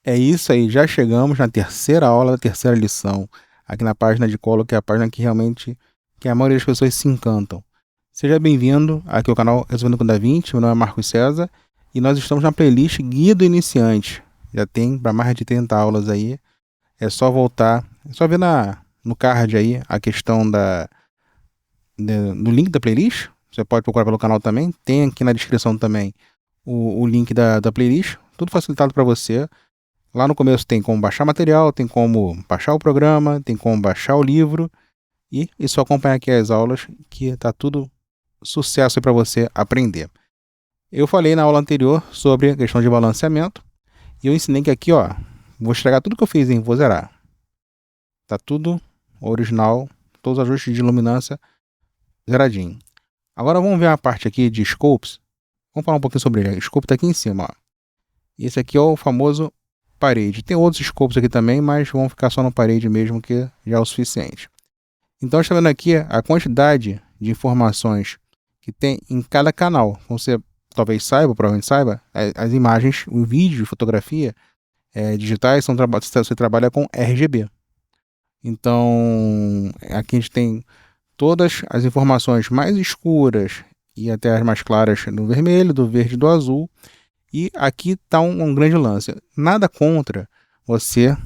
É isso aí, já chegamos na terceira aula da terceira lição, aqui na página de colo, que é a página que realmente que a maioria das pessoas se encantam. Seja bem-vindo aqui ao canal Resolvendo com DaVinci, meu nome é Marcos César, e nós estamos na playlist Guia do Iniciante. Já tem para mais de 30 aulas aí, é só voltar, é só ver no card aí a questão no link da playlist, você pode procurar pelo canal também, tem aqui na descrição também o link da playlist, tudo facilitado para você. Lá no começo tem como baixar material, tem como baixar o programa, tem como baixar o livro e só acompanhar aqui as aulas que tá tudo sucesso para você aprender. Eu falei na aula anterior sobre a questão de balanceamento e eu ensinei que aqui, ó, vou estragar tudo que eu fiz, hein, vou zerar. Tá tudo original, todos os ajustes de luminância zeradinho. Agora vamos ver a parte aqui de scopes. Vamos falar um pouquinho sobre ele. O scope tá aqui em cima, ó. Esse aqui é o famoso parede. Tem outros scopes aqui também, mas vamos ficar só no parede mesmo, que já é o suficiente. Então, está vendo aqui a quantidade de informações que tem em cada canal. Você talvez saiba, provavelmente saiba, as imagens, o vídeo, fotografia digitais, você trabalha com RGB. Então, aqui a gente tem todas as informações mais escuras e até as mais claras do vermelho, do verde e do azul. E aqui está um grande lance. Nada contra você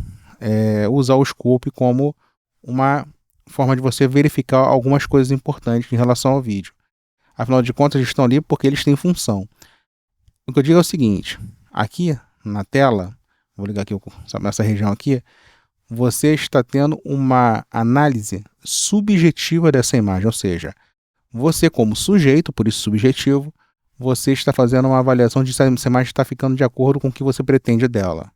usar o scope como uma forma de você verificar algumas coisas importantes em relação ao vídeo. Afinal de contas, eles estão ali porque eles têm função. O que eu digo é o seguinte: aqui na tela, vou ligar aqui nessa região aqui, você está tendo uma análise subjetiva dessa imagem, ou seja, você como sujeito, por isso subjetivo, você está fazendo uma avaliação de se a imagem está ficando de acordo com o que você pretende dela,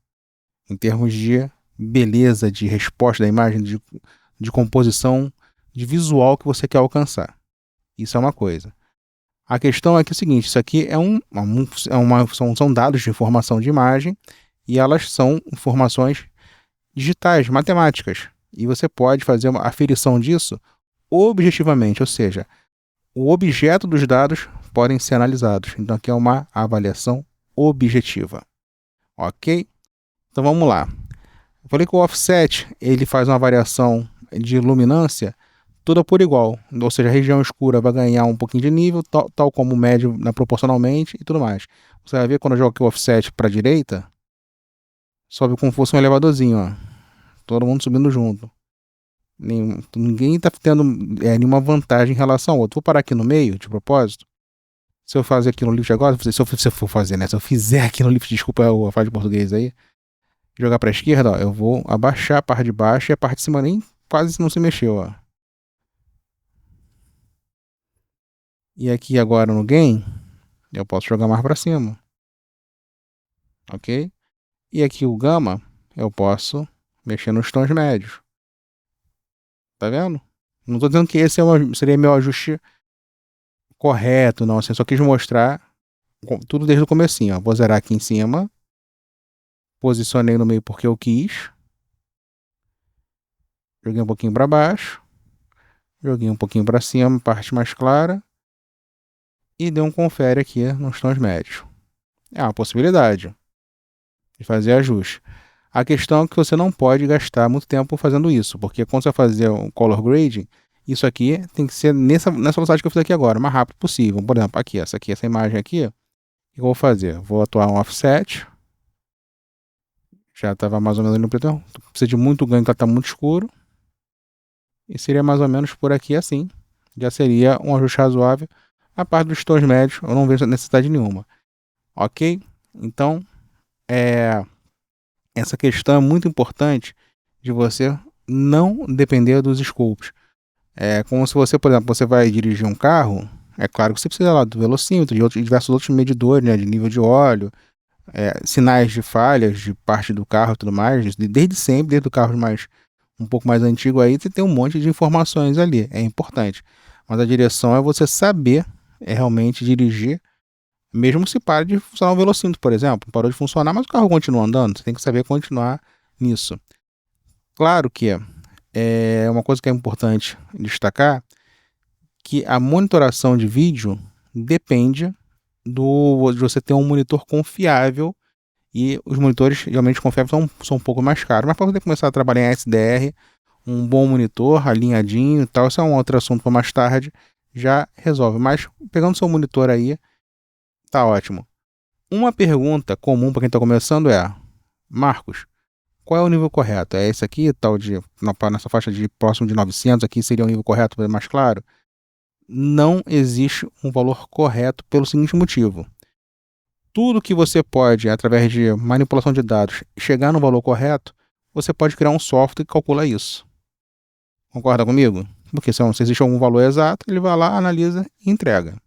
em termos de beleza, de resposta da imagem, de composição, de visual que você quer alcançar. Isso é uma coisa. A questão é que é o seguinte, isso aqui são dados de informação de imagem e elas são informações digitais, matemáticas. E você pode fazer uma aferição disso objetivamente, ou seja, o objeto dos dados podem ser analisados. Então aqui é uma avaliação objetiva. Ok? Então vamos lá. Eu falei que o offset ele faz uma variação de luminância toda por igual, ou seja, a região escura vai ganhar um pouquinho de nível, tal como o médio proporcionalmente e tudo mais. Você vai ver quando eu jogo aqui o offset para a direita, sobe como se fosse um elevadorzinho, ó. Todo mundo subindo junto. Ninguém está tendo nenhuma vantagem em relação ao outro. Vou parar aqui no meio, de propósito. Se eu fazer aqui no lift agora, se eu for fazer, né? Se eu fizer aqui no lift, desculpa a falha de português aí, jogar para a esquerda, ó, eu vou abaixar a parte de baixo e a parte de cima nem quase não se mexeu, ó. E aqui agora no gain, eu posso jogar mais para cima, ok? E aqui o gama, eu posso mexer nos tons médios. Tá vendo? Não estou dizendo que esse seria meu ajuste correto, não. Assim, só quis mostrar tudo desde o comecinho, ó. Vou zerar aqui em cima. Posicionei no meio porque eu quis. Joguei um pouquinho para baixo. Joguei um pouquinho para cima, parte mais clara. E dei um confere aqui nos tons médios. É uma possibilidade de fazer ajuste. A questão é que você não pode gastar muito tempo fazendo isso, porque quando você vai fazer um color grading, isso aqui tem que ser nessa velocidade que eu fiz aqui agora, o mais rápido possível. Por exemplo, aqui, essa imagem aqui, o que eu vou fazer? Vou atuar um offset. Já estava mais ou menos no preto. Precisa de muito ganho, que ela está muito escuro. E seria mais ou menos por aqui assim. Já seria um ajuste razoável. A parte dos tons médios, eu não vejo necessidade nenhuma. Ok? Então, essa questão é muito importante de você não depender dos scopes. É como se você, por exemplo, você vai dirigir um carro. É claro que você precisa lá do velocímetro, de diversos outros medidores, né, de nível de óleo, sinais de falhas de parte do carro e tudo mais. Desde sempre, desde o carro um pouco mais antigo aí, você tem um monte de informações ali. É importante. Mas a direção é você saber realmente dirigir, mesmo se pare de funcionar o velocímetro, por exemplo. Parou de funcionar, mas o carro continua andando. Você tem que saber continuar nisso. Claro que é uma coisa que é importante destacar, que a monitoração de vídeo depende de você ter um monitor confiável E os monitores, realmente, confere, são um pouco mais caros. Mas para poder começar a trabalhar em SDR, um bom monitor, alinhadinho e tal, isso é um outro assunto para mais tarde, já resolve. Mas pegando seu monitor aí, tá ótimo. Uma pergunta comum para quem está começando é: Marcos, qual é o nível correto? É esse aqui, tal de nessa faixa de próximo de 900 aqui seria o nível correto, para ser mais claro? Não existe um valor correto pelo seguinte motivo: tudo que você pode, através de manipulação de dados, chegar no valor correto, você pode criar um software que calcula isso. Concorda comigo? Porque se existe algum valor exato, ele vai lá, analisa e entrega.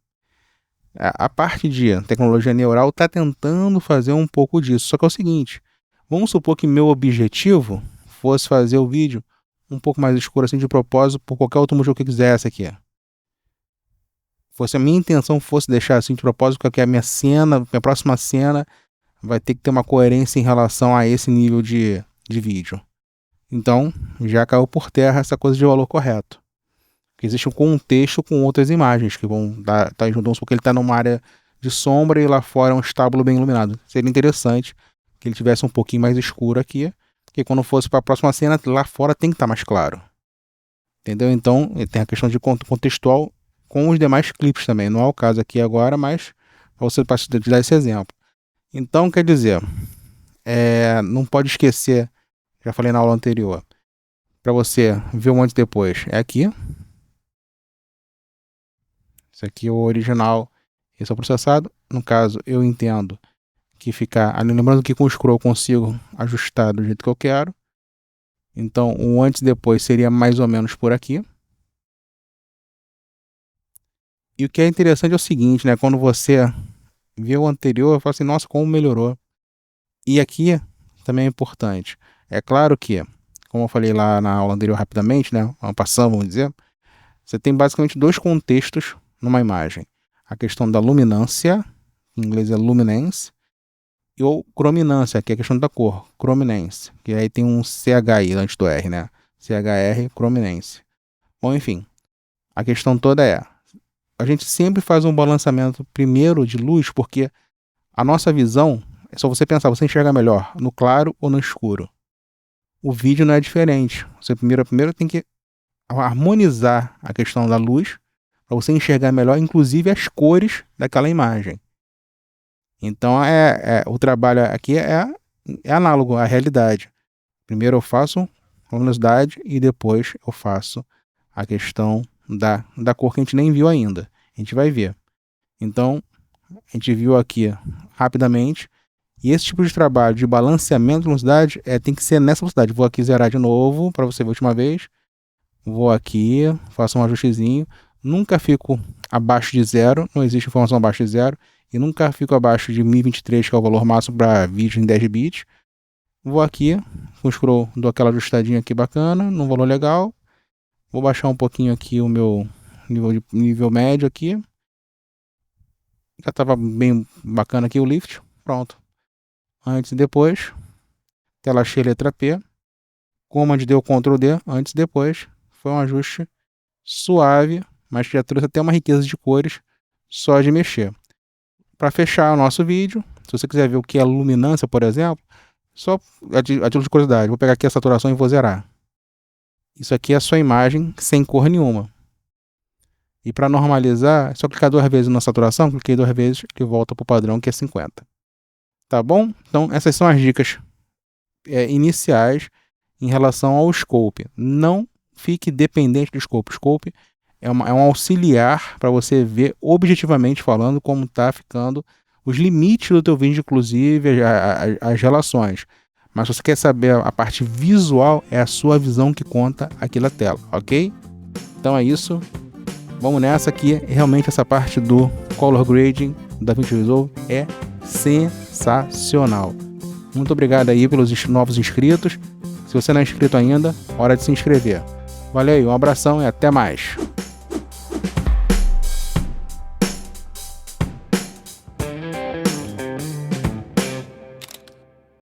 A parte de tecnologia neural está tentando fazer um pouco disso. Só que é o seguinte: vamos supor que meu objetivo fosse fazer o vídeo um pouco mais escuro, assim, de propósito, por qualquer outro motivo que eu quisesse aqui. A minha intenção fosse deixar assim de propósito, porque a minha próxima cena vai ter que ter uma coerência em relação a esse nível de vídeo. Então, já caiu por terra essa coisa de valor correto. Porque existe um contexto com outras imagens que vão estar juntos, porque ele está numa área de sombra e lá fora é um estábulo bem iluminado. Seria interessante que ele tivesse um pouquinho mais escuro aqui, porque quando fosse para a próxima cena, lá fora tem que estar mais claro. Entendeu? Então, tem a questão de contextual com os demais clipes também. Não é o caso aqui agora, mas para você te dar esse exemplo. Então, quer dizer, não pode esquecer, já falei na aula anterior, para você ver um antes e depois, é aqui. Esse aqui é o original, esse é o processado. No caso, eu entendo que ficar... Lembrando que com o scroll eu consigo ajustar do jeito que eu quero. Então, o antes e depois seria mais ou menos por aqui. E o que é interessante é o seguinte, né? Quando você vê o anterior, fala assim: nossa, como melhorou. E aqui também é importante. É claro que, como eu falei lá na aula anterior rapidamente, né? Passando, vamos dizer, você tem basicamente dois contextos numa imagem: a questão da luminância, em inglês é luminance, ou crominância, que é a questão da cor, chrominance, que aí tem um CH aí antes do R, né? CHR, chrominance. Bom, enfim, a questão toda é: a gente sempre faz um balanceamento primeiro de luz, porque a nossa visão, é só você pensar, você enxerga melhor no claro ou no escuro. O vídeo não é diferente. Você primeiro tem que harmonizar a questão da luz para você enxergar melhor, inclusive as cores daquela imagem. Então, o trabalho aqui é análogo à realidade. Primeiro eu faço a luminosidade e depois eu faço a questão da cor que a gente nem viu ainda. A gente vai ver. Então, a gente viu aqui rapidamente. E esse tipo de trabalho de balanceamento de velocidade tem que ser nessa velocidade. Vou aqui zerar de novo para você ver a última vez. Vou aqui, faço um ajustezinho. Nunca fico abaixo de zero. Não existe informação abaixo de zero. E nunca fico abaixo de 1023, que é o valor máximo para vídeo em 10 bits. Vou aqui, com o scroll, dou aquela ajustadinha aqui bacana, num valor legal. Vou baixar um pouquinho aqui o meu nível médio aqui. Já estava bem bacana aqui o lift. Pronto. Antes e depois. Tela cheia, letra P. Command deu Ctrl D. Antes e depois. Foi um ajuste suave, mas que já trouxe até uma riqueza de cores só de mexer. Para fechar o nosso vídeo, se você quiser ver o que é luminância, por exemplo, só a título de curiosidade, vou pegar aqui a saturação e vou zerar. Isso aqui é a sua imagem sem cor nenhuma. E para normalizar, é só clicar 2 vezes na saturação, cliquei 2 vezes e volta para o padrão, que é 50. Tá bom? Então essas são as dicas iniciais em relação ao scope. Não fique dependente do scope. O scope é um auxiliar para você ver objetivamente falando como está ficando os limites do teu vídeo, inclusive as relações. Mas se você quer saber a parte visual, é a sua visão que conta aqui na tela, ok? Então é isso. Vamos nessa aqui. Realmente essa parte do Color Grading da DaVinci Resolve é sensacional. Muito obrigado aí pelos novos inscritos. Se você não é inscrito ainda, hora de se inscrever. Valeu, um abração e até mais.